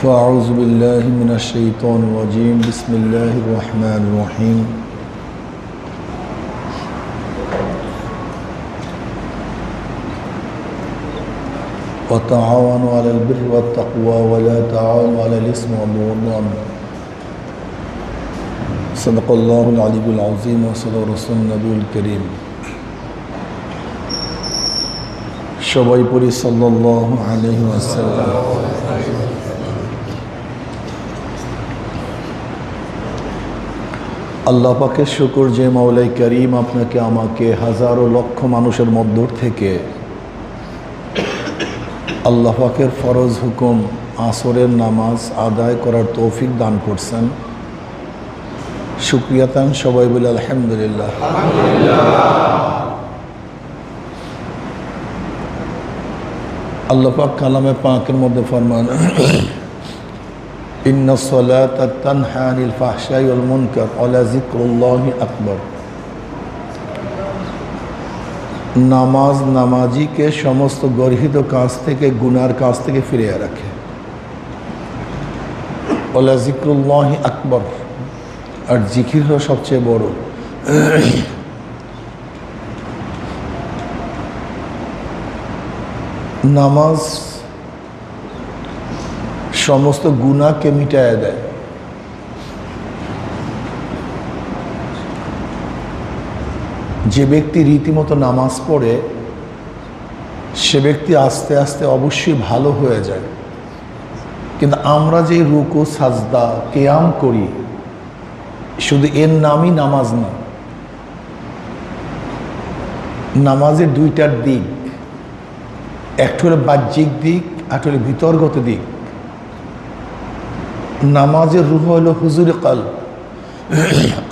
فأعوذ بالله من الشيطان الرجيم بسم الله الرحمن الرحيم وتعاونوا على البر والتقوى ولا تعاونوا على الإثم والعدوان صدق الله العلي العظيم وصدق رسول النبي الكريم সবাই পড়ি সাল্লাল্লাহু আলাইহি ওয়াসাল্লাম। আল্লাহ পাকের শুকর যে মাওলাই করিম আপনাকে আমাকে হাজারো লক্ষ মানুষের মধ্য থেকে আল্লাহ পাকের ফরজ হুকুম আসরের নামাজ আদায় করার তৌফিক দান করছেন। শুকরিয়া তান সবাই বলে আলহামদুলিল্লাহ। আল্লাহ পাক কালামে পাকের মধ্যে ফরমান ইন্নাস সালাতা তানহা আনিল ফাহশাই ওয়াল মুনকার ওয়া যিকরুল্লাহি আকবার। নামাজ নামাজিকে সমস্ত গর্হিত কাজ থেকে গুনার কাজ থেকে ফিরিয়ে রাখে। ওয়া যিকরুল্লাহি আকবার, আর জিকির হলো সবচেয়ে বড়। নামাজ সমস্ত গুনাহকে মিটায় দেয়। যে ব্যক্তি রীতিমতো নামাজ পড়ে সে ব্যক্তি আস্তে আস্তে অবশ্যই ভালো হয়ে যায়। কিন্তু আমরা যে রুকু সাজদা কিয়াম করি শুধু এর নামই নামাজ না। নামাজের দুইটার দিক, একটা হলো বাহ্যিক দিক, একটা হলো ভিতরগত দিক। নামাজের রূহ হলো হুজুর কলব,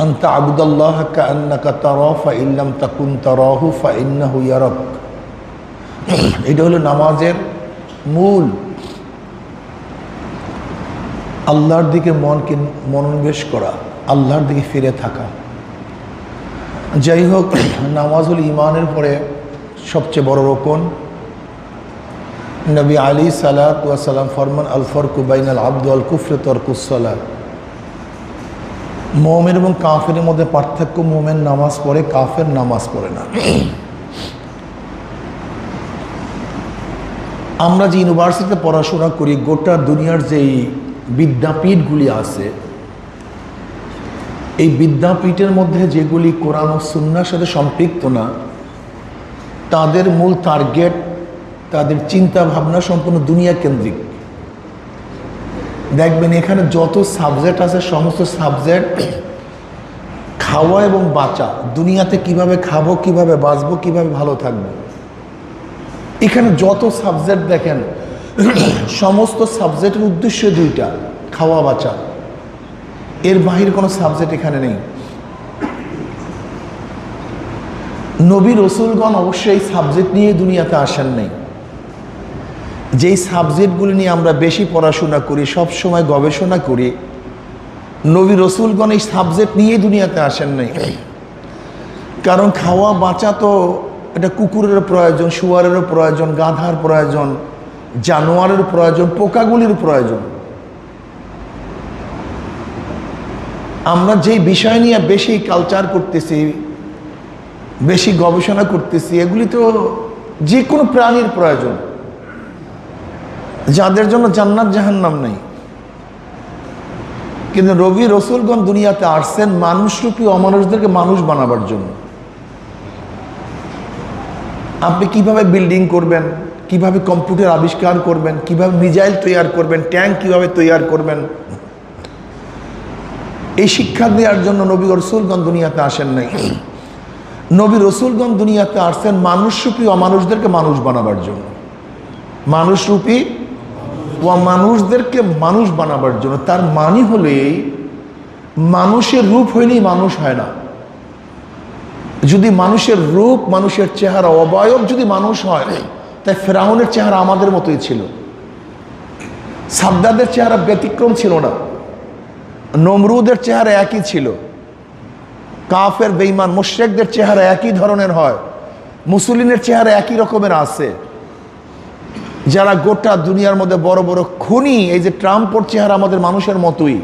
আনতা আবুদাল্লাহ কাআন্নাকা তারাহু ফাইন লাম তাকুন তারাহু ফাইন্নাহু ইয়ারাক। এটা হলো নামাজের মূল। আল্লাহর দিকে মনকে মনোনিবেশ করা, আল্লাহর দিকে ফিরে থাকা। যাই হোক, নামাজ হল ইমানের পরে সবচেয়ে বড় রোকন। নবী আলী সালাতু ওয়া সালাম ফরমান আল ফারকু বাইনাল আবদ ওয়াল কুফর তারকুস সালাত। মুমিন এবং কাফেরের মধ্যে পার্থক্য, মুমিন নামাজ পড়ে, কাফের নামাজ পড়ে না। আমরা যে ইউনিভার্সিটিতে পড়াশোনা করি, গোটা দুনিয়ার যেই বিদ্যাপীঠগুলি আছে, এই বিদ্যাপীঠের মধ্যে যেগুলি কোরআন ও সুন্নাহর সাথে সম্পৃক্ত না, তাদের মূল টার্গেট, তাদের চিন্তা ভাবনা সম্পূর্ণ দুনিয়া কেন্দ্রিক। দেখবেন এখানে যত সাবজেক্ট আছে সমস্ত সাবজেক্ট খাওয়া এবং বাঁচা, দুনিয়াতে কিভাবে খাবো, কিভাবে বাঁচবো, কিভাবে ভালো থাকবো। এখানে যত সাবজেক্ট দেখেন সমস্ত সাবজেক্টের উদ্দেশ্য দুইটা, খাওয়া বাঁচা। এর বাহিরে কোনো সাবজেক্ট এখানে নেই। নবী রসুলগণ অবশ্যই এই সাবজেক্ট নিয়ে দুনিয়াতে আসেন নাই। যেই সাবজেক্টগুলি নিয়ে আমরা বেশি পড়াশোনা করি, সব সময় গবেষণা করি, নবী রসুলগণ এই সাবজেক্ট নিয়েই দুনিয়াতে আসেন নাই। কারণ খাওয়া বাঁচা তো এটা কুকুরের প্রয়োজন, শুয়ারেরও প্রয়োজন, গাধার প্রয়োজন, জানোয়ারের প্রয়োজন, পোকাগুলির প্রয়োজন। আমরা যেই বিষয় নিয়ে বেশি কালচার করতেছি, বেশি গবেষণা করতেছি, এগুলি তো যে কোনো প্রাণীর প্রয়োজন, যাদের জন্য জান্নাত জাহান্নাম নেই। কিন্তু নবী রসুলগণ দুনিয়াতে আসছেন মানুষরূপী অমানুষদেরকে মানুষ বানাবার জন্য। আপনি কিভাবে বিল্ডিং করবেন, কিভাবে কম্পিউটার আবিষ্কার করবেন, কিভাবে মিসাইল তৈরি করবেন, ট্যাঙ্ক কিভাবে তৈরি করবেন, এই শিক্ষা দেওয়ার জন্য নবী রসুলগণ দুনিয়াতে আসেন নাই। নবী রসুলগণ দুনিয়াতে আসছেন মানুষরূপী অমানুষদেরকে মানুষ বানাবার জন্য। মানুষরূপী মানুষদেরকে মানুষ বানাবার জন্য। তার মানে হলো এই, মানুষের রূপ হইলেই মানুষ হয় না। যদি মানুষের রূপ, মানুষের চেহারা, অবয়ব যদি মানুষ হয়, তাই ফেরাউনের চেহারা আমাদের মতোই ছিল। সাদ্দাদের চেহারা ব্যতিক্রম ছিল না, নমরুদের চেহারা একই ছিল। কাফের বেঈমান মুশরিকদের চেহারা একই ধরনের হয়, মুসলিমের চেহারা একই রকমের আছে। যারা গোটা দুনিয়ার মধ্যে বড় বড় খুনি, এই যে ট্রাম্পের চেহারা আমাদের মানুষের মতোই,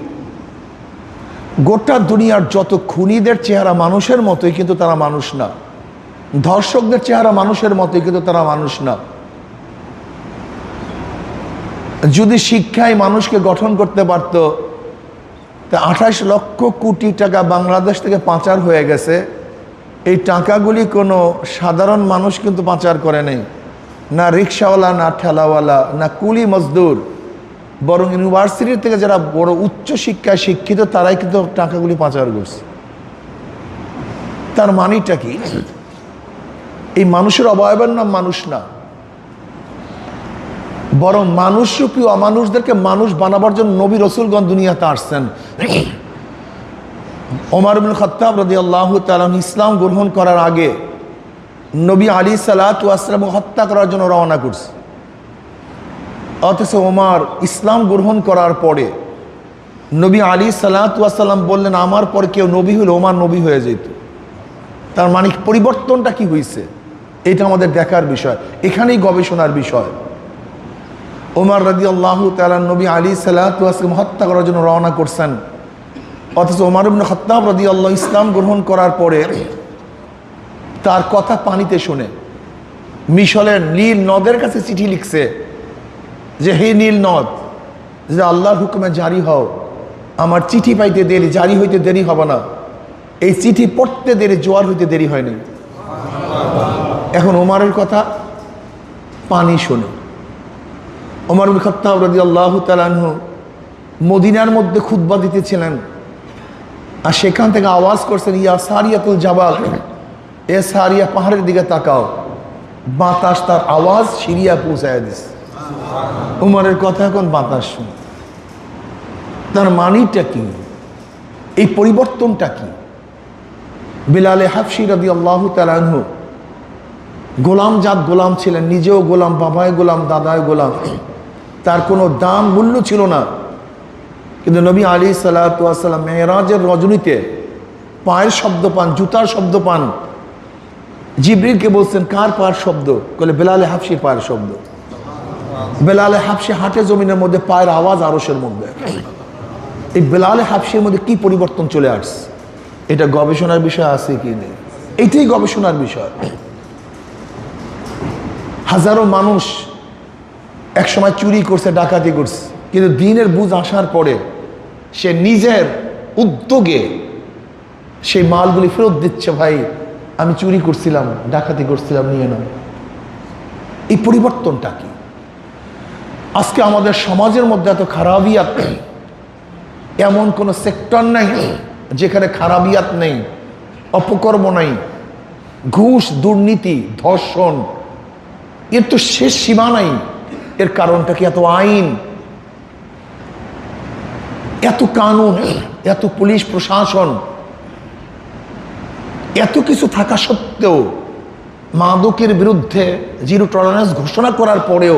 গোটা দুনিয়ার যত খুনিদের চেহারা মানুষের মতোই, কিন্তু তারা মানুষ না। ধর্ষকদের চেহারা মানুষের মতোই, কিন্তু তারা মানুষ না। যদি শিক্ষায় মানুষকে গঠন করতে পারত, তা 28 লক্ষ কোটি টাকা বাংলাদেশ থেকে পাচার হয়ে গেছে। এই টাকাগুলি কোনো সাধারণ মানুষ কিন্তু পাচার করে নেই, না রিক্সাওয়ালা, না ঠেলাওয়ালা, না কুলি মজদুর, বরং ইউনিভার্সিটি থেকে যারা বড় উচ্চ শিক্ষায় শিক্ষিত তারাই কিন্তু টাকাগুলি পাচার করছে। তার মানেটা কি? এই মানুষের অবয়বের নাম মানুষ না, বরং মানুষরূপী অমানুষদেরকে মানুষ বানাবার জন্য নবী রসুলগণ দুনিয়াতে আসছেন। ওমর ইবনে খাত্তাব রাদিয়াল্লাহু তাআলা ইসলাম গ্রহণ করার আগে নবী আলাইহিসসালাতু ওয়াসসালাম হত্যা করার জন্য রওনা করছে। অথচ ওমর ইসলাম গ্রহণ করার পরে নবী আলাইহিসসালাতু ওয়াসসালাম বললেন, আমার পর কেউ নবী হলে ওমর নবী হয়ে যেত। তার মানে পরিবর্তনটা কি হয়েছে, এটা আমাদের দেখার বিষয়, এখানেই গবেষণার বিষয়। ওমর রাদিয়াল্লাহু তাআলা নবী আলাইহিসসালাতু ওয়াসসালাম হত্যা করার জন্য রওনা করছেন। অথচ ওমর ইবনে খাত্তাব রাদিয়াল্লাহু ইসলাম গ্রহণ করার পরে তার কথা পানিতে শুনে মিশরের নীল নদের কাছে চিঠি লিখছে যে, হে নীল নদ, যে আল্লাহর হুকুমে জারি হও, আমার চিঠি পাইতে দেরি, জারি হইতে দেরি হবে না। এই চিঠি পড়তে দেরি, জোয়ার হইতে দেরি হয়নি। এখন ওমরের কথা পানি শুনে ওমর ইবনে খাত্তাব রাদিয়াল্লাহু তাআলা আনহু মদিনার মধ্যে খুতবা দিতেছিলেন, আর সেখান থেকে আওয়াজ করছেন, ইয়া সারিয়াতুল জাবাল, এ সারিয়া পাহাড়ের দিকে তাকাও। বাতাস তার আওয়াজ সিরিয়া পৌঁছায় দিছে। উমরের কথা এখন বাতাস শুনে। তার মানিটা কি, এই পরিবর্তনটা কি? বিলালে হাবশী রাদিয়াল্লাহু তাআলা আনহু গোলাম জাত গোলাম ছিলেন, নিজেও গোলাম, বাবায় গোলাম, দাদায় গোলাম, তার কোনো দাম মূল্য ছিল না। কিন্তু নবী আলাইহিসসালাতু ওয়াসসালাম মেরাজের রজনীতে পায়ের শব্দ পান, জুতার শব্দ পান। জিবরিলকে বলছেন, কার পায়ের শব্দ? বলে বেলালে হাবশীর পায়ের শব্দ। বেলালে হাবশী হাঁটে জমিনের মধ্যে, পায়ের আওয়াজ আরশের মধ্যে। এই বেলালে হাবশীর মধ্যে কি পরিবর্তন চলে আসছে, এটা গবেষণার বিষয় আছে কি নেই? এইটাই গবেষণার বিষয়। হাজারো মানুষ একসময় চুরি করছে, ডাকাতি করছে, কিন্তু দিনের বুঝ আসার পরে সে নিজের উদ্যোগে সেই মালগুলি ফেরত দিচ্ছে। ভাই, আমি চুরি করছিলাম, ডাকাতি করছিলাম, নিয়ে নাও। এই পরিবর্তনটা কি? আজকে আমাদের সমাজের মধ্যে এত খারাপিয়াত, এমন কোনো সেক্টর নাই যেখানে খারাপিয়াত নেই, অপকর্ম নাই, ঘুষ, দুর্নীতি, ধর্ষণ, এর তো শেষ সীমা নাই। এর কারণটা কি? এত আইন, এত কানুন, এত পুলিশ প্রশাসন, এত কিছু থাকা সত্ত্বেও মাদকের বিরুদ্ধে জিরো টলারেন্স ঘোষণা করার পরেও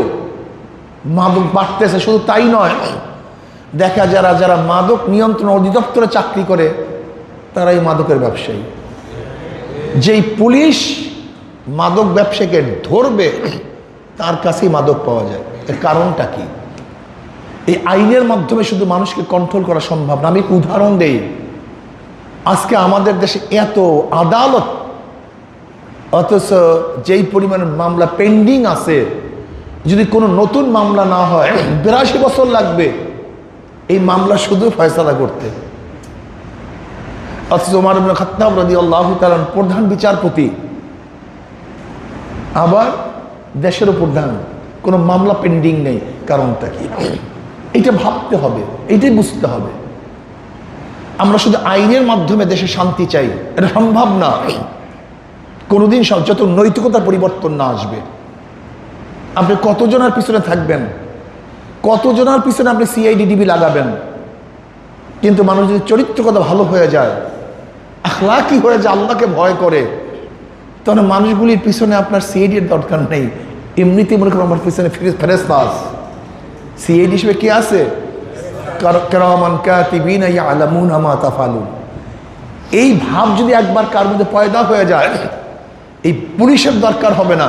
মাদক বাড়তেছে। শুধু তাই নয়, দেখা যারা যারা মাদক নিয়ন্ত্রণ অধিদপ্তরে চাকরি করে তারাই মাদকের ব্যবসায়ী। যেই পুলিশ মাদক ব্যবসায়ীকে ধরবে তার কাছেই মাদক পাওয়া যায়। এর কারণটা কি? এই আইনের মাধ্যমে শুধু মানুষকে কন্ট্রোল করা সম্ভব না। আমি উদাহরণ দেই, আজকে আমাদের দেশে এত আদালত, অথচ যেই পরিমাণে মামলা পেন্ডিং আছে, যদি কোনো নতুন মামলা না হয় 82 বছর লাগবে এই মামলা শুধু ফয়সালা করতে। অথচ ওমর ইবনে খাত্তাব রাদিয়াল্লাহু তাআলা প্রধান বিচারপতি, আবার দেশেরও প্রধান, কোনো মামলা পেন্ডিং নেই। কারণটা কি? এটা ভাবতে হবে, এইটাই বুঝতে হবে। আমরা শুধু আইনের মাধ্যমে দেশে শান্তি চাই, এটা সম্ভব না। কোনোদিন যত নৈতিকতার পরিবর্তন না আসবে, আপনি কতজনের পিছনে থাকবেন, কতজনের পিছনে আপনি সিআইডি লাগাবেন, কিন্তু মানুষ যদি চরিত্রগত ভালো হয়ে যায়, আখলাকি হয়ে যায়, আল্লাহকে ভয় করে, তাহলে মানুষগুলির পিছনে আপনার সিআইডির দরকার নেই। এমনিতেই মনে করেন আমার পিছনে ফেরেশতা আছে। সিআইডি হিসেবে কি আছে? কিরামান কাতিবিনা ইয়ালামুনা মা তাফআলুন। এই ভাব যদি একবার কার মধ্যে পয়দা হয়ে যায়, এই পুলিশের দরকার হবে না,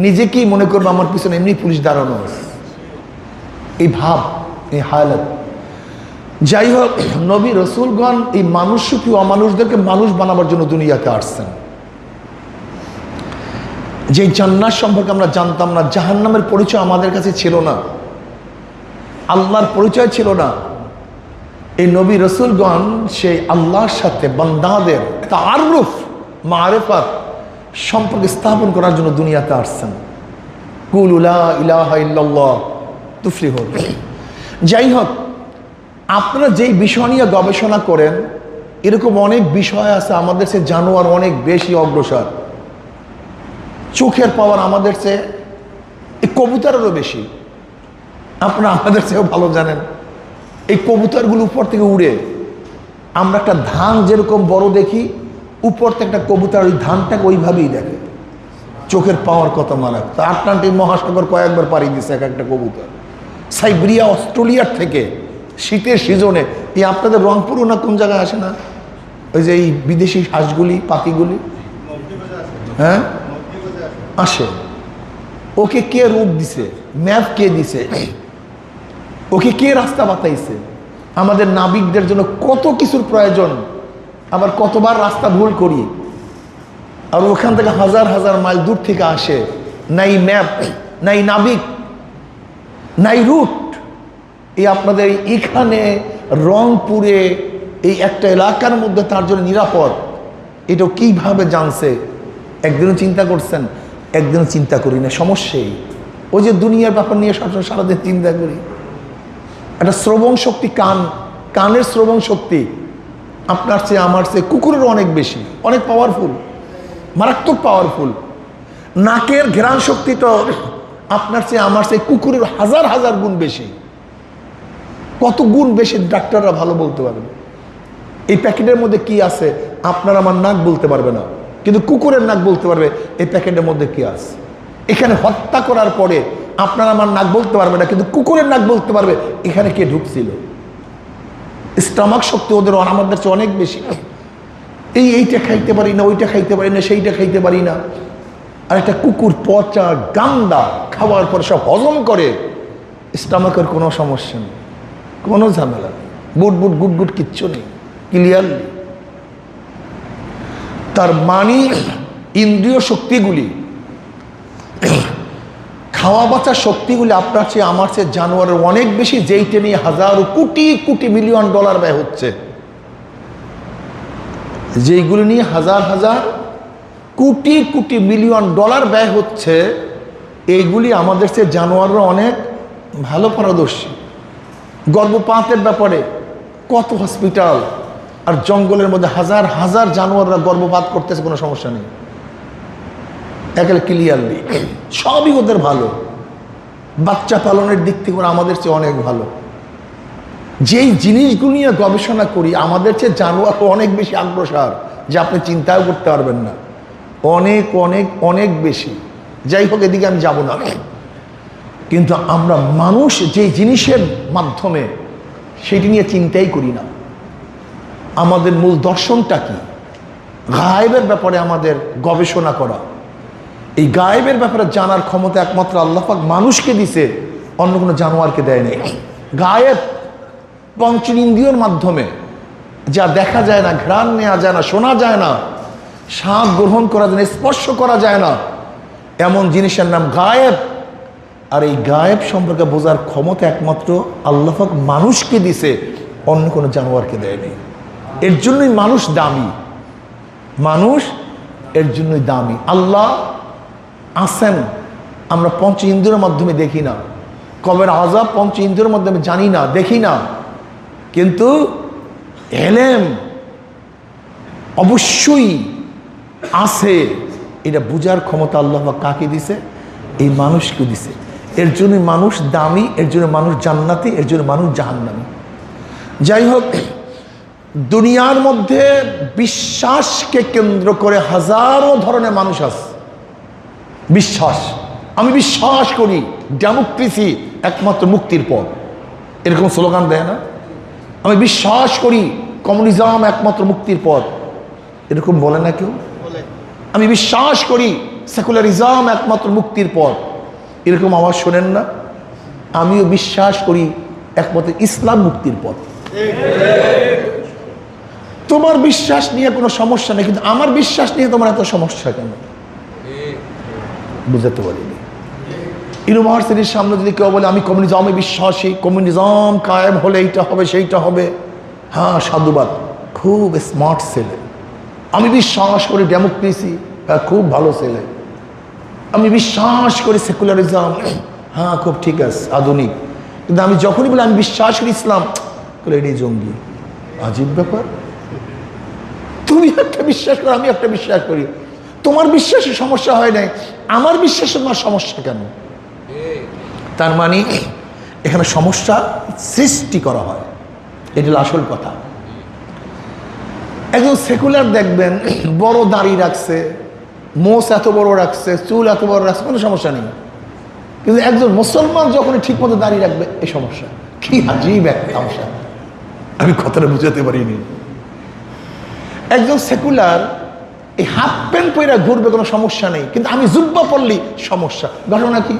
নিজেকেই মনে করবো আমার পিছনে এমনি পুলিশ দাঁড়ানো আছে, এই ভাব, এই হালত। যাই হোক, নবী রসুলগণ এই মানুষরূপী অমানুষদেরকে মানুষ বানাবার জন্য দুনিয়াতে আসছেন। যে জান্নাত সম্পর্কে আমরা জানতাম না, জাহান্নামের পরিচয় আমাদের কাছে ছিল না, আল্লাহর পরিচয় ছিল না, এই নবী রসুলগণ সেই আল্লাহর সাথে বান্দাদের তাআরুফ মারিফাত সম্পর্ক স্থাপন করার জন্য দুনিয়াতে আসছেন। কুলু লা ইলাহা ইল্লাল্লাহ তুফলিহুন। যাই হোক, আপনারা যেই বিষয় নিয়ে গবেষণা করেন, এরকম অনেক বিষয় আছে আমাদের চেয়ে জানোয়ার অনেক বেশি অগ্রসর। চোখের পাওয়ার আমাদের চেয়ে এই কবুতরেরও বেশি। আপনারা আমাদের চেয়েও ভালো জানেন, এই কবুতরগুলো উপর থেকে উড়ে, আমরা একটা ধান যেরকম বড় দেখি, উপর থেকে একটা কবুতর ওই ধানটাকে ওইভাবেই দেখে। চোখের পাওয়ার কত মারাত্মক। আটলান্টিক মহাসাগর কয়েকবার পাড়ি দিচ্ছে এক একটা কবুতর। সাইবেরিয়া, অস্ট্রেলিয়ার থেকে শীতের সিজনে এই আপনাদের রংপুরও না কোন জায়গায় আসে না, ওই যে এই বিদেশি হাঁসগুলি, পাখিগুলি, হ্যাঁ আসে। ওকে কে রূপ দিছে, ম্যাপ কে দিছে, ওকে কে রাস্তা বাতাইছে? আমাদের নাবিকদের জন্য কত কিছুর প্রয়োজন, আবার কতবার রাস্তা ভুল করি, আর ওখান থেকে হাজার হাজার মাইল দূর থেকে আসে, নাই ম্যাপ, নাই নাবিক, নাই রুট। এই আপনাদের এখানে রংপুরে এই একটা এলাকার মধ্যে তার জন্য নিরাপদ, এটাও কিভাবে জানছে? একদিনও চিন্তা করছেন? একদিনও চিন্তা করি না। সমস্যাই ওই যে দুনিয়ার ব্যাপার নিয়ে সবসময় সারাদিন চিন্তা করি। একটা শ্রবণ শক্তি, কানের শ্রবণ শক্তি আপনার চেয়ে আমার চেয়ে কুকুরের অনেক বেশি, অনেক পাওয়ারফুল, মারাত্মক পাওয়ারফুল। নাকের ঘ্রাণ শক্তি তো আপনার চেয়ে আমার চেয়ে কুকুরের হাজার হাজার গুণ বেশি। কত গুণ বেশি ডাক্তাররা ভালো বলতে পারবে। এই প্যাকেটের মধ্যে কি আছে আপনার আমার নাক বলতে পারবে না, কিন্তু কুকুরের নাক বলতে পারবে এই প্যাকেটের মধ্যে কি আছে। এখানে হত্যা করার পরে আপনার আমার নাক বলতে পারবে না, কিন্তু কুকুরের নাক বলতে পারবে এখানে কে ঢুকছিল। স্টমাক শক্তি ওদের আমাদের চেয়ে অনেক বেশি। এইটা খাইতে পারি না, ওইটা খাইতে পারি না, সেইটা খাইতে পারি না। আর একটা কুকুর পচা গান্দা খাওয়ার পরে সব হজম করে, স্টমাকের কোনো সমস্যা নেই, কোনো ঝামেলা নেই, বুট বুট গুট গুট কিচ্ছু নেই, ক্লিয়ারলি। তার মানে ইন্দ্রিয় শক্তিগুলি, খাওয়া বাঁচার শক্তিগুলি আপনার চেয়ে আমার চেয়ে জানোয়ারের অনেক বেশি, যেইটা নিয়ে হাজারো কোটি কোটি মিলিয়ন ডলার ব্যয় হচ্ছে, যেইগুলি নিয়ে হাজার হাজার কোটি কোটি মিলিয়ন ডলার ব্যয় হচ্ছে, এইগুলি আমাদের চেয়ে জানোয়াররা অনেক ভালো পারদর্শী। গর্ভপাতের ব্যাপারে কত হসপিটাল আর জঙ্গলের মধ্যে হাজার হাজার জানোয়াররা গর্ভপাত করতেছে, কোনো সমস্যা নেই, একেবারে ক্লিয়ারলি। সবই ওদের ভালো, বাচ্চা পালনের দিক থেকে ওরা আমাদের চেয়ে অনেক ভালো। যেই জিনিসগুলো নিয়ে গবেষণা করি আমাদের চেয়ে জানোয়ার অনেক বেশি আগ্রসর, যে আপনি চিন্তাও করতে পারবেন না, অনেক অনেক অনেক বেশি। যাই হোক, এদিকে আমি যাব না। কিন্তু আমরা মানুষ যে জিনিসের মাধ্যমে সেটি নিয়ে চিন্তাই করি না। আমাদের মূল দর্শনটা কি? গায়েবের ব্যাপারে আমাদের গবেষণা করা। এই গায়েবের ব্যাপারে জানার ক্ষমতা একমাত্র আল্লাহ পাক মানুষকে দিছে, অন্য কোনো জানোয়ারকে দেয় নাই। গায়েব পঞ্চেন্দ্রিয়র মাধ্যমে যা দেখা যায় না, ঘ্রাণ নেওয়া যায় না, শোনা যায় না, স্বাদ গ্রহণ করা যায় না, স্পর্শ করা যায় না, এমন জিনিসের নাম গায়েব। আর এই গায়েব সম্পর্কে বোঝার ক্ষমতা একমাত্র আল্লাহ পাক মানুষকে দিছে, অন্য কোনো জানোয়ারকে দেয়নি। এর জন্যই মানুষ দামি, মানুষ এর জন্যই দামি। আল্লাহ আছেন, আমরা পঞ্চ ইন্দ্রিয়ের মাধ্যমে দেখি না, কবের আযাব পঞ্চ ইন্দ্রিয়ের মাধ্যমে জানি না, দেখি না, কিন্তু এলেম অবশ্যই আছে। এটা বুঝার ক্ষমতা আল্লাহ পাক কাকে দিছে? এই মানুষকে দিছে। এর জন্য মানুষ দামি, এর জন্য মানুষ জান্নাতি, এর জন্য মানুষ জাহান্নামী। যাই হোক, দুনিয়ার মধ্যে বিশ্বাসকে কেন্দ্র করে হাজারো ধরনের মানুষ আছে। বিশ্বাস, আমি বিশ্বাস করি ডেমোক্রেসি একমাত্র মুক্তির পথ, এরকম স্লোগান দেয় না? আমি বিশ্বাস করি কমিউনিজম একমাত্র মুক্তির পথ, এরকম বলে না কেউ? আমি বিশ্বাস করি সেকুলারিজম একমাত্র মুক্তির পথ, এরকম আওয়াজ শোনেন না? আমিও বিশ্বাস করি একমাত্র ইসলাম মুক্তির পথ। তোমার বিশ্বাস নিয়ে কোনো সমস্যা নেই, কিন্তু আমার বিশ্বাস নিয়ে তোমার এত সমস্যা কেন? বুঝতে পারিনি। ইউনিভার্সিটির সামনে যদি কেউ বলে আমি কমিউনিজমে বিশ্বাসী, কমিউনিজম কায়েম হলে এইটা হবে সেইটা হবে, হ্যাঁ সাধুবাদ, খুব স্মার্ট ছেলে। আমি বিশ্বাস করি ডেমোক্রেসি, হ্যাঁ খুব ভালো ছেলে। আমি বিশ্বাস করি সেকুলারিজম, হ্যাঁ খুব ঠিক আছে, আধুনিক। কিন্তু আমি যখনই বলি আমি বিশ্বাস করি ইসলাম, বলে এটাই জঙ্গি। আজীব ব্যাপার। তুমি একটা বিশ্বাস করো, আমি একটা বিশ্বাস করি, তোমার বিশ্বাসে সমস্যা হয় নাই, আমার বিশ্বাসে তোমার সমস্যা কেন? তার মানে এখানে সমস্যা সৃষ্টি করা হয়, এটা হলো আসল কথা। একজন সেকুলার দেখবেন বড় দাড়ি রাখছে, মোষ এত বড় রাখছে, চুল এত বড় রাখছে, কোনো সমস্যা নেই। কিন্তু একজন মুসলমান যখন ঠিক মতো দাঁড়িয়ে রাখবে, এই সমস্যা। কি আজীব এক সমস্যা, আমি কথাটা বুঝাতে পারিনি। একজন সেকুলার এই হাফ প্যান্ট পরে ঘুরবে, কোনো সমস্যা নেই, কিন্তু আমি জুব্বা পরলি সমস্যা। ঘটনা কি?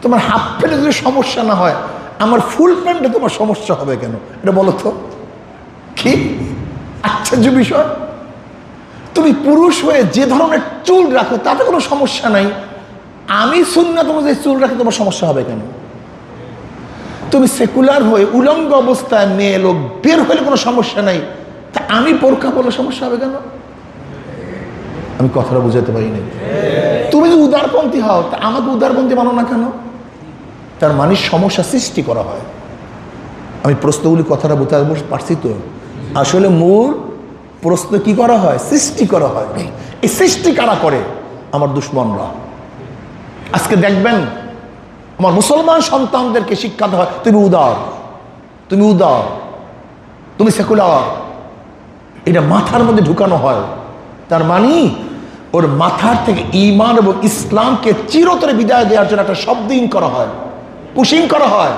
তোমার হাফ প্যান্টে যদি সমস্যা না হয়, আমার ফুল প্যান্টে তোমার সমস্যা হবে কেন? এটা বলো তো, কি আশ্চর্য বিষয়। তুমি পুরুষ হয়ে যে ধরনের চুল রাখো তাতে কোনো সমস্যা নাই, আমি সুন্নাত অনুযায়ী চুল রাখে তোমার সমস্যা হবে কেন? তুমি সেকুলার হয়ে উলঙ্গ অবস্থায় মেয়ে লোক বের হলে কোনো সমস্যা নাই, তা আমি বোরকা পরলে সমস্যা হবে কেন? আমি কথাটা বুঝাতে পারি নাই। তুমি যদি উদারপন্থী হও, তা আমাকে উদারপন্থী মানো না কেন? তার মানে সমস্যা সৃষ্টি করা হয়। আমি প্রশ্নগুলি কথাটা বুঝতে পারছি তো? আসলে মূল প্রশ্ন কি করা হয়? সৃষ্টি করা হয়। এই সৃষ্টি কারা করে? আমার দুশ্মনরা। আজকে দেখবেন আমার মুসলমান সন্তানদেরকে শিক্ষা দেওয়া হয়, তুমি উদার, তুমি উদার, তুমি সেকুলার, এটা মাথার মধ্যে ঢুকানো হয়। তার মানে ওর মাথার থেকে ঈমান এবং ইসলামকে চিরতরে বিদায় দেওয়ার জন্য একটা শব্দহীন করা হয়, পুশিং করা হয়।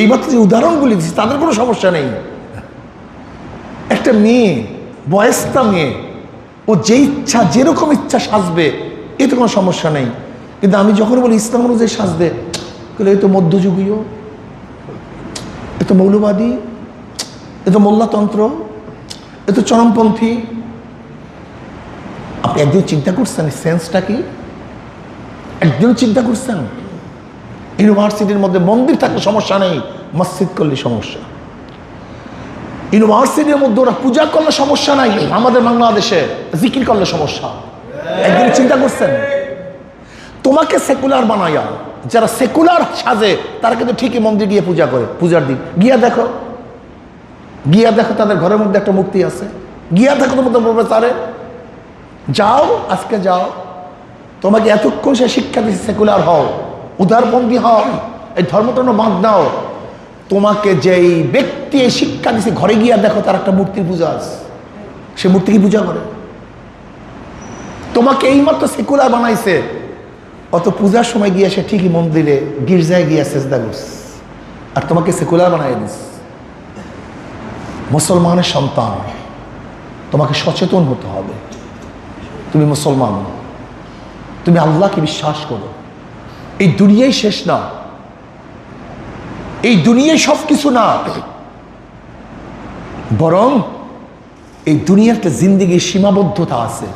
এইমাত্র যে উদাহরণগুলি দিচ্ছি তাদের কোনো সমস্যা নেই। একটা মেয়ে, বয়স্কা মেয়ে, ও যে ইচ্ছা যেরকম ইচ্ছা সাজবে, এতে কোনো সমস্যা নেই। কিন্তু আমি যখন বলি ইসলাম অনুযায়ী সাজবে, এ তো মধ্যযুগীয়, এ তো মৌলবাদী, এ তো মোল্লাতন্ত্র, এ তো চরমপন্থী। আপনি একদিন চিন্তা করছেন সেন্সটা কি? একদিন চিন্তা করছেন? ইউনিভার্সিটির মধ্যে মন্দির থাকলে সমস্যা নেই, মসজিদ করলে সমস্যা। ইউনিভার্সিটির মধ্যে ওরা পূজা করলে সমস্যা নাই, আমাদের বাংলাদেশে জিকির করলে সমস্যা। একদিন চিন্তা করছেন? তোমাকে সেকুলার বানাইয়া যারা সেকুলার সাজে, তারা কিন্তু ঠিকই মন্দির গিয়ে পূজা করে। পূজার দিন গিয়া দেখো, গিয়া দেখো তাদের ঘরের মধ্যে একটা মূর্তি আছে, গিয়া দেখো তোমাদের প্রফেসরে, যাও আজকে যাও। তোমাকে এতক্ষণ সে শিক্ষা দিচ্ছে সেকুলার হও, উদারপন্থী হও, এই ধর্মতন্ত্র বাদ দাও। তোমাকে যেই ব্যক্তি এই শিক্ষা দিচ্ছে, ঘরে গিয়া দেখো তার একটা মূর্তির পূজা আছে, সে মূর্তি কি পূজা করে? তোমাকে এইমাত্র সেকুলার বানাইছে, অত পূজার সময় গিয়ে সে ঠিকই মন্দিরে গির্জায় গিয়া সেজদা করছে, আর তোমাকে সেকুলার বানাই দিস। মুসলমানের সন্তান, তোমাকে সচেতন হতে হবে। তুমি মুসলমান, তুমি আল্লাহকে বিশ্বাস করো। এই দুনিয়াই শেষ না, এই দুনিয়ায় সব কিছু না, বরং এই দুনিয়ার একটা জিন্দেগির সীমাবদ্ধতা আছে।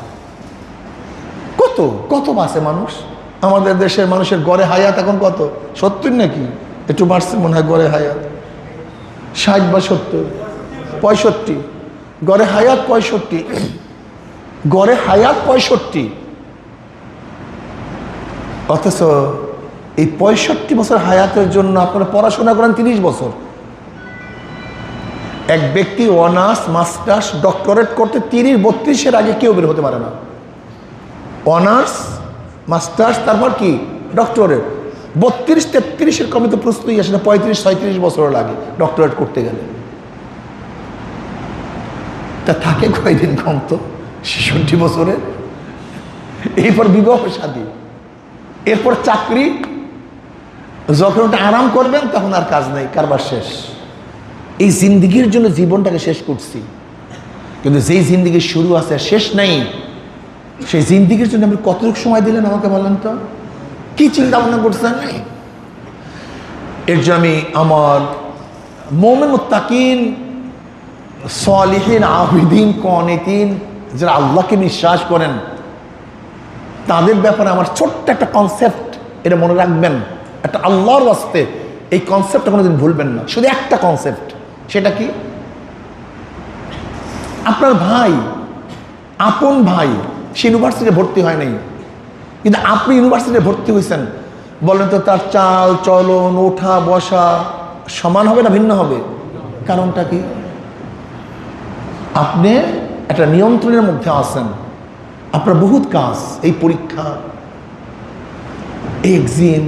কত কত বাসে মানুষ, আমাদের দেশের মানুষের গড়ে হায়াত এখন কত? 70 নাকি একটু বাড়ছে মনে হয় গড়ে হায়াত, 60 বা 70, 65 গড়ে হায়াত, 65 গড়ে হায়াত 65। অথচ এই 65 বছর হায়াতের জন্য আপনারা পড়াশোনা করেন 30 বছর। এক ব্যক্তি অনার্স, মাস্টার্স, ডক্টরেট করতে 30-32-এর আগে কেউ বের হতে পারে না। অনার্স, মাস্টার্স, তারপর কি ডক্টরেট। 32-33-এর কমে তো প্রস্তুতি আসে না, 35-36 বছর লাগে ডক্টরেট করতে গেলে। তা থাকে কয়দিন কম তো 66 বছরে। এরপর বিবাহ শাদী, এরপর চাকরি, যখন ওটা আরাম করবেন তখন আর কাজ নেই, কারবার শেষ। এই জিন্দিগির জন্য জীবনটাকে শেষ করছি, কিন্তু যেই জিন্দিগির শুরু আছে শেষ নেই, সেই জিন্দিগির জন্য আপনি কতটুকু সময় দিলেন আমাকে বলেন তো? কি চিন্তা ভাবনা করছেন? এর জন্য আমি আমার মুমিন মুত্তাকিন সালিহিন আবিদিন কানিতিন যারা আল্লাহকে বিশ্বাস করেন তাদের ব্যাপারে আমার ছোট্ট একটা কনসেপ্ট, এটা মনে রাখবেন, একটা আল্লাহর ওয়াস্তে এই কনসেপ্টটা কোনোদিন ভুলবেন না। শুধু একটা কনসেপ্ট, সেটা কি? আপনার ভাই, আপন ভাই, সে ইউনিভার্সিটিতে ভর্তি হয় নাই, কিন্তু আপনি ইউনিভার্সিটিতে ভর্তি হয়েছেন, বলেন তো তার চাল চলন ওঠা বসা সমান হবে না ভিন্ন হবে? কারণটা কি? আপনি একটা নিয়ন্ত্রণের মধ্যে আছেন। আপনার বহুত কাজ, এই পরীক্ষা, এই এক্সাম,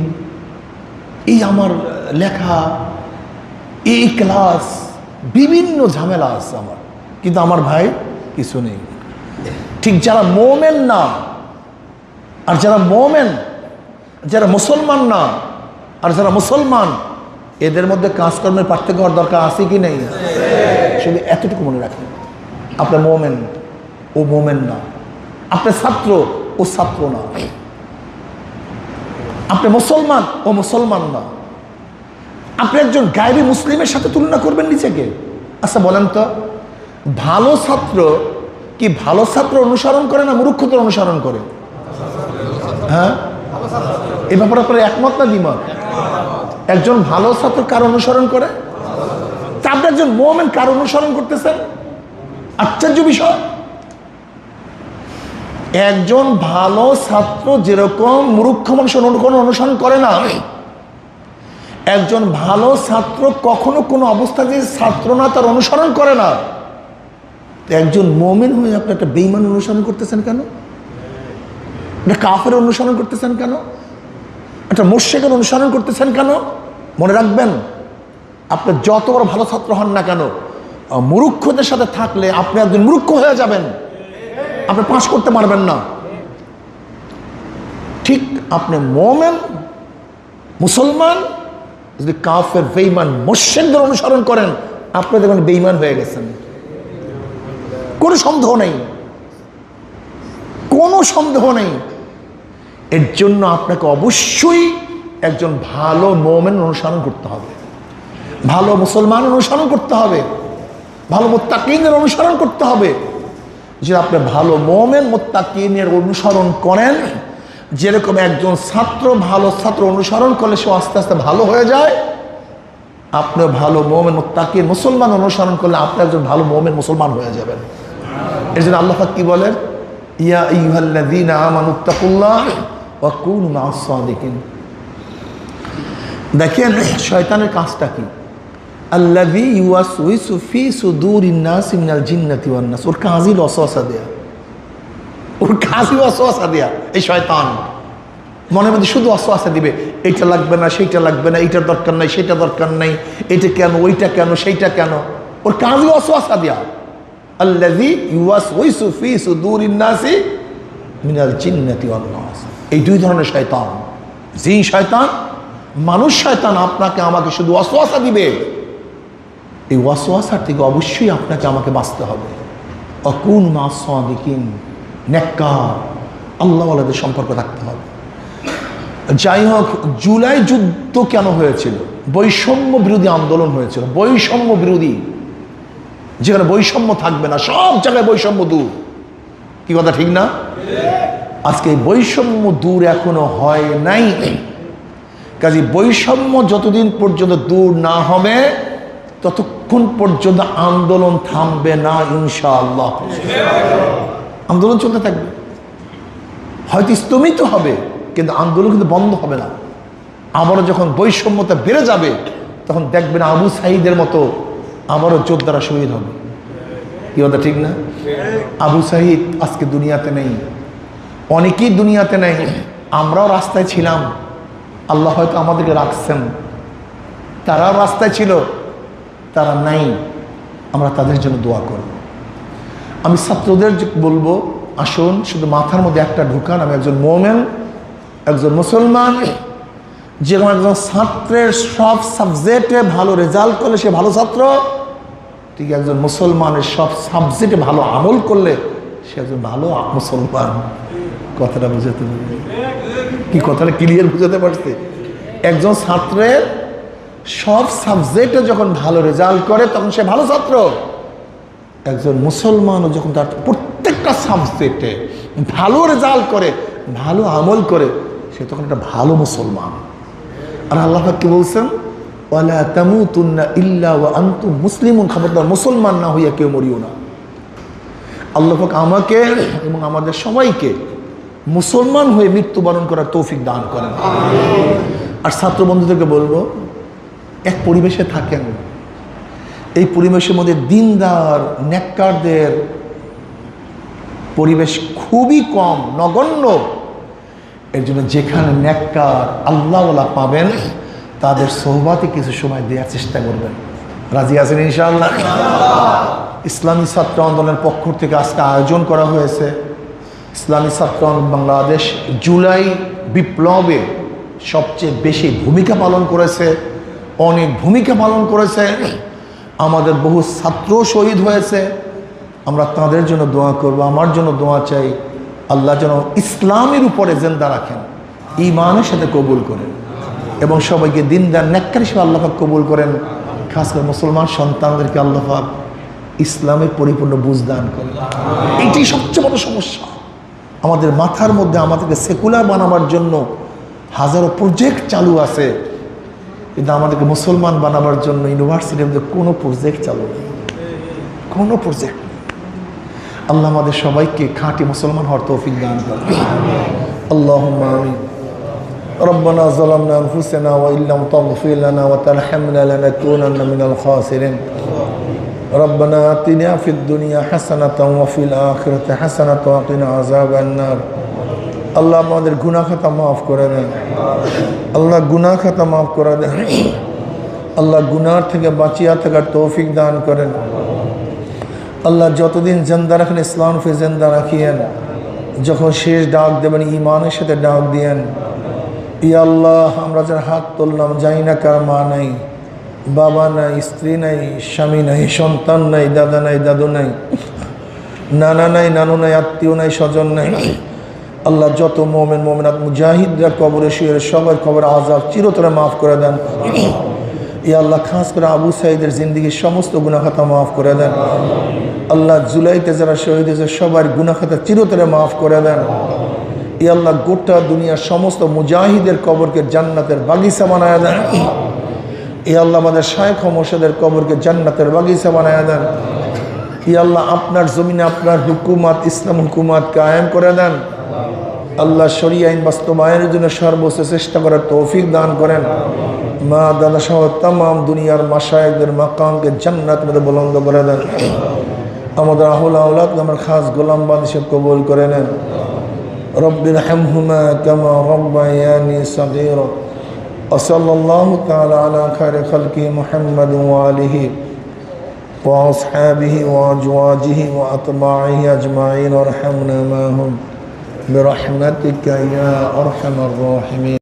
এই আমার লেখা, এই ক্লাস, বিভিন্ন ঝামেলা আছে আমার, কিন্তু আমার ভাই কিছু নেই। ঠিক যারা মোমেন না আর যারা মোমেন, যারা মুসলমান না আর যারা মুসলমান, এদের মধ্যে কাজকর্মের পার্থক্য হওয়ার দরকার আছে কি নেই? শুধু এতটুকু মনে রাখেন, আপনার মোমেন, ও মোমেন না। আপনার ছাত্র, ও ছাত্র না। আপনি মুসলমান, ও মুসলমান না। আপনি একজন গায়বী মুসলিমের সাথে তুলনা করবেন নিজেকে? আচ্ছা বলেন তো, ভালো ছাত্র কি ভালো ছাত্র অনুসরণ করে না মূর্খদের অনুসরণ করে? হ্যাঁ, এ ব্যাপারে আপনার একমত না দ্বিমত? একজন ভালো ছাত্র কার অনুসরণ করে? তা আপনি একজন মুমিন কার অনুসরণ করতেছেন? আশ্চর্য বিষয়। একজন ভালো ছাত্র যেরকম মূর্খ মানুষের অনুসরণ করে না, একজন ভালো ছাত্র কখনো কোনো অবস্থায় যে ছাত্র না তার অনুসরণ করে না। একজন মুমিন হয়ে আপনি একটা বেঈমান অনুসরণ করতেছেন কেন? একটা কাফের অনুসরণ করতেছেন কেন? একটা মুশরিকের অনুসরণ করতেছেন কেন? মনে রাখবেন, আপনি যত বড় ভালো ছাত্র হন না কেন, মূর্খদের সাথে থাকলে আপনি একজন মূর্খ হয়ে যাবেন, আপনি পাস করতে পারবেন না। ঠিক আপনি মুমিন মুসলমান যদি কাফের বেঈমান মুশরিকদের অনুসরণ করেন, আপনি দেখবেন বেঈমান হয়ে গেছেন। কোনো সন্দেহ নেই, কোনো সন্দেহ নেই। এর জন্য আপনাকে অবশ্যই একজন ভালো মুমিন অনুসরণ করতে হবে, ভালো মুসলমান অনুসরণ করতে হবে, ভালো মুত্তাকিনের অনুসরণ করতে হবে। যে আপনি ভালো মুমিন মুত্তাকিনের অনুসরণ করেন, যেরকম একজন ছাত্র ভালো ছাত্র অনুসরণ করলে সে আস্তে আস্তে ভালো হয়ে যায়, আপনি ভালো মুমিন মুত্তাকিন মুসলমান অনুসরণ করলে আপনি একজন ভালো মুমিন মুসলমান হয়ে যাবেন। এর জন্য আল্লাহ পাক কি বলেন? ইয়া আইয়ুহাল্লাযীনা আমানুত্তাকুল্লাহ ওয়া কুনু মা'আস সাদিকিন। দেখেন শয়তানের কাজটা কি? আল্লাযী ইউওয়াসউইসু ফি সুদুরিন নাস মিনাল জিন্নাতি ওয়ান নাস। ওর কাজই ওয়াসওয়াসা দেয়া, ওর কাজই ওয়াসওয়াসা দেয়া। এই শয়তান মনের মধ্যে শুধু ওয়াসওয়াসা দিবে, এইটা লাগবে না, সেইটা লাগবে না, এইটার দরকার নাই, সেইটা দরকার নাই, এইটা কেন, ওইটা কেন, সেইটা কেন। ওর কাজই ওয়াসওয়াসা দেয়া। আল্লাযী ইউওয়াসউইসু ফি সুদুরিন নাসি মিনাল জিন্নাতি ওয়ান নাস। এই দুই ধরনের শয়তান। যেই শয়তান, মানুষ শয়তান, আপনাকে আমাকে শুধু ওয়াসওয়াসা দিবে, এই ওয়াসওয়াসার থেকে অবশ্যই আপনাকে আমাকে বাঁচতে হবে। অকুন মা সাদিকিন, নেককার আল্লাহওয়ালাদের সম্পর্ক থাকতে হবে। যাই হোক, জুলাই যুদ্ধ কেন হয়েছিল? বৈষম্য বিরোধী আন্দোলন হয়েছিল। বৈষম্য বিরোধী, যেখানে বৈষম্য থাকবে না, সব জায়গায় বৈষম্য দূর। কি কথা ঠিক না? আজকে এই বৈষম্য দূর এখনো হয় নাই। কাজে বৈষম্য যতদিন পর্যন্ত দূর না হবে ততক্ষণ পর্যন্ত আন্দোলন থামবে না ইনশাআল্লাহ। আন্দোলন চলতে থাকবে, হয়তো স্তমিত হবে, কিন্তু আন্দোলন কিন্তু বন্ধ হবে না। আবারও যখন বৈষম্যতা বেড়ে যাবে তখন দেখবেন আবু সাঈদের মতো আবারও যোদ্ধারা শহীদ হবে। কি কথা ঠিক না? আবু সাঈদ আজকে দুনিয়াতে নেই, অনেকেই দুনিয়াতে নেই। আমরাও রাস্তায় ছিলাম, আল্লাহ হয়তো আমাদেরকে রাখছেন। তারাও রাস্তায় ছিল, তারা নাই, আমরা তাদের জন্য দোয়া করব। আমি ছাত্রদের বলবো, আসুন শুধু মাথার মধ্যে একটা ঢুকান, আমি একজন মুমিন, একজন মুসলমান। যেরকম একজন ছাত্রের সব সাবজেক্টে ভালো রেজাল্ট করলে সে ভালো ছাত্র, ঠিক একজন মুসলমানের সব সাবজেক্টে ভালো আমল করলে সে একজন ভালো মুসলমান। কথাটা বুঝাতে পারবে কি? কথাটা ক্লিয়ার বুঝাতে পারছে? একজন ছাত্রের সব সাবজেক্টে যখন ভালো রেজাল্ট করে তখন সে ভালো ছাত্র। একজন মুসলমানও যখন তার প্রত্যেকটা সাবজেক্টে ভালো রেজাল্ট করে, ভালো আমল করে, সে তখন একটা ভালো মুসলমান। আর আল্লাহ পাক কি বলছেন? ওয়ালা তামুতুন্না ইল্লা ওয়া আনতুম মুসলিমুন। খবরদার মুসলমান না হইয়া কেউ মরিও না। আল্লাহ পাক আমাকে এবং আমাদের সবাইকে মুসলমান হয়ে মৃত্যুবরণ করার তৌফিক দান করেন। আর ছাত্র বন্ধুদেরকে বলবো, এক পরিবেশে থাকেন, এই পরিবেশের মধ্যে দিনদার নেককারদের পরিবেশ খুবই কম, নগণ্য। এর জন্য যেখানে নেককার আল্লাহওয়ালা পাবেন তাদের সোহবাতে কিছু সময় দেওয়ার চেষ্টা করবেন। রাজি আছেন ইনশাআল্লাহ? ইসলামী ছাত্র আন্দোলনের পক্ষ থেকে আজকে আয়োজন করা হয়েছে। ইসলামী ছাত্র আন্দোলন বাংলাদেশ জুলাই বিপ্লবে সবচেয়ে বেশি ভূমিকা পালন করেছে, অনেক ভূমিকা পালন করেছে। আমাদের বহু ছাত্র শহীদ হয়েছে। আমরা তাদের জন্য দোয়া করব, আমার জন্য দোয়া চাই। আল্লাহ যেন ইসলামের উপরে জিন্দা রাখেন, ঈমানের সাথে কবুল করেন এবং সবাইকে দিনদার নেককার হিসেবে আল্লাহ পাক কবুল করেন। খাস করে মুসলমান সন্তানদেরকে আল্লাহ পাক ইসলামের পরিপূর্ণ বুঝ দান করেন। এটি সবচেয়ে বড় সমস্যা। আমাদের মাথার মধ্যে আমাদেরকে সেকুলার বানাবার জন্য হাজারো প্রজেক্ট চালু আছে, কিন্তু আমাদেরকে মুসলমান বানাবার জন্য ইউনিভার্সিটির মধ্যে কোনো প্রজেক্ট চালু নেই, কোনো প্রজেক্ট নেই। আল্লাহ আমাদের সবাইকে খাঁটি মুসলমান হওয়ার তৌফিক দান করেন। আল্লাহুম্মা আমিন। ربنا ظلمنا أنفسنا وإن لم تغفر لنا وترحمنا لنكونن من الخاسرين ربنا آتنا في الدنيا حسنة وفي الآخرة حسنة وقنا عذاب النار। আল্লাহ আমাদের গুনাহ খাতা মাফ করে দেন। আল্লাহ গুনাহ খাতা মাফ করে দেন। আল্লাহ গুনাহ থেকে বাঁচিয়া থাকার তৌফিক দান করেন। আল্লাহ যতদিন জিন্দা রাখেন ইসলাম ফি জিন্দা রাখিয়েন। যখন শেষ ডাক দেবেন ঈমানের সাথে ডাক দিয়েন। ইয়া আল্লাহ, আমরা যারা হাত তুললাম জানি না কার মা নাই, বাবা নাই, স্ত্রী নাই, স্বামী নাই, সন্তান নাই, দাদা নাই, দাদু নাই, নানা নাই, নানু নাই, আত্মীয় নাই, স্বজন নাই। আল্লাহ যত মোমেন মোমেনাত মুজাহিদরা কবরে শুয়ে সবার কবর আযাব চিরতরে মাফ করে দেন। ইয়া আল্লাহ, খাস করে আবু সাঈদের জিন্দেগির সমস্ত গুনাহ খাতা মাফ করে দেন। আল্লাহ জুলাইতে যারা শহীদ হয়েছে সবার গুনাহ খাতা চিরতরে মাফ করে দেন। ইয়া আল্লাহ, গোটা দুনিয়ার সমস্ত মুজাহিদের কবরকে জান্নাতের বাগিচা বানায় দেন। ইয়া আল্লাহ, আমাদের শায়েখ ও মুর্শিদের কবরকে জান্নাতের বাগিচা বানায় দেন। ইয়া আল্লাহ, আপনার জমিনে আপনার হুকুমত ইসলাম হুকুমত কায়েম করে দেন। আল্লাহ শরিয়া আইন বাস্তবায়নের জন্য সর্বোচ্চ চেষ্টা করার তৌফিক দান করেন। মা দাদা সহ তাম দুনিয়ার মাশায়েখদের মাকামকে জান্নাত মধ্যে বুলন্দ করে দেন। আমাদের আহল আওলাদ আমার খাস গোলাম বান্দী সব কবুল করে নেন। রব্বির হামহুমা কামা রাব্বায়ানি সগীরা। ওয়া সাল্লাল্লাহু তাআলা আলা খায়রি খালকি মুহাম্মাদ ওয়া আলিহি ওয়া আসহাবিহি ওয়া আজওয়াজিহি ওয়া আতবাইহি আজমাইন ওয়ারহামনা মাহুম বিরহমাতিকা ইয়া আরহামার রাহিমিন।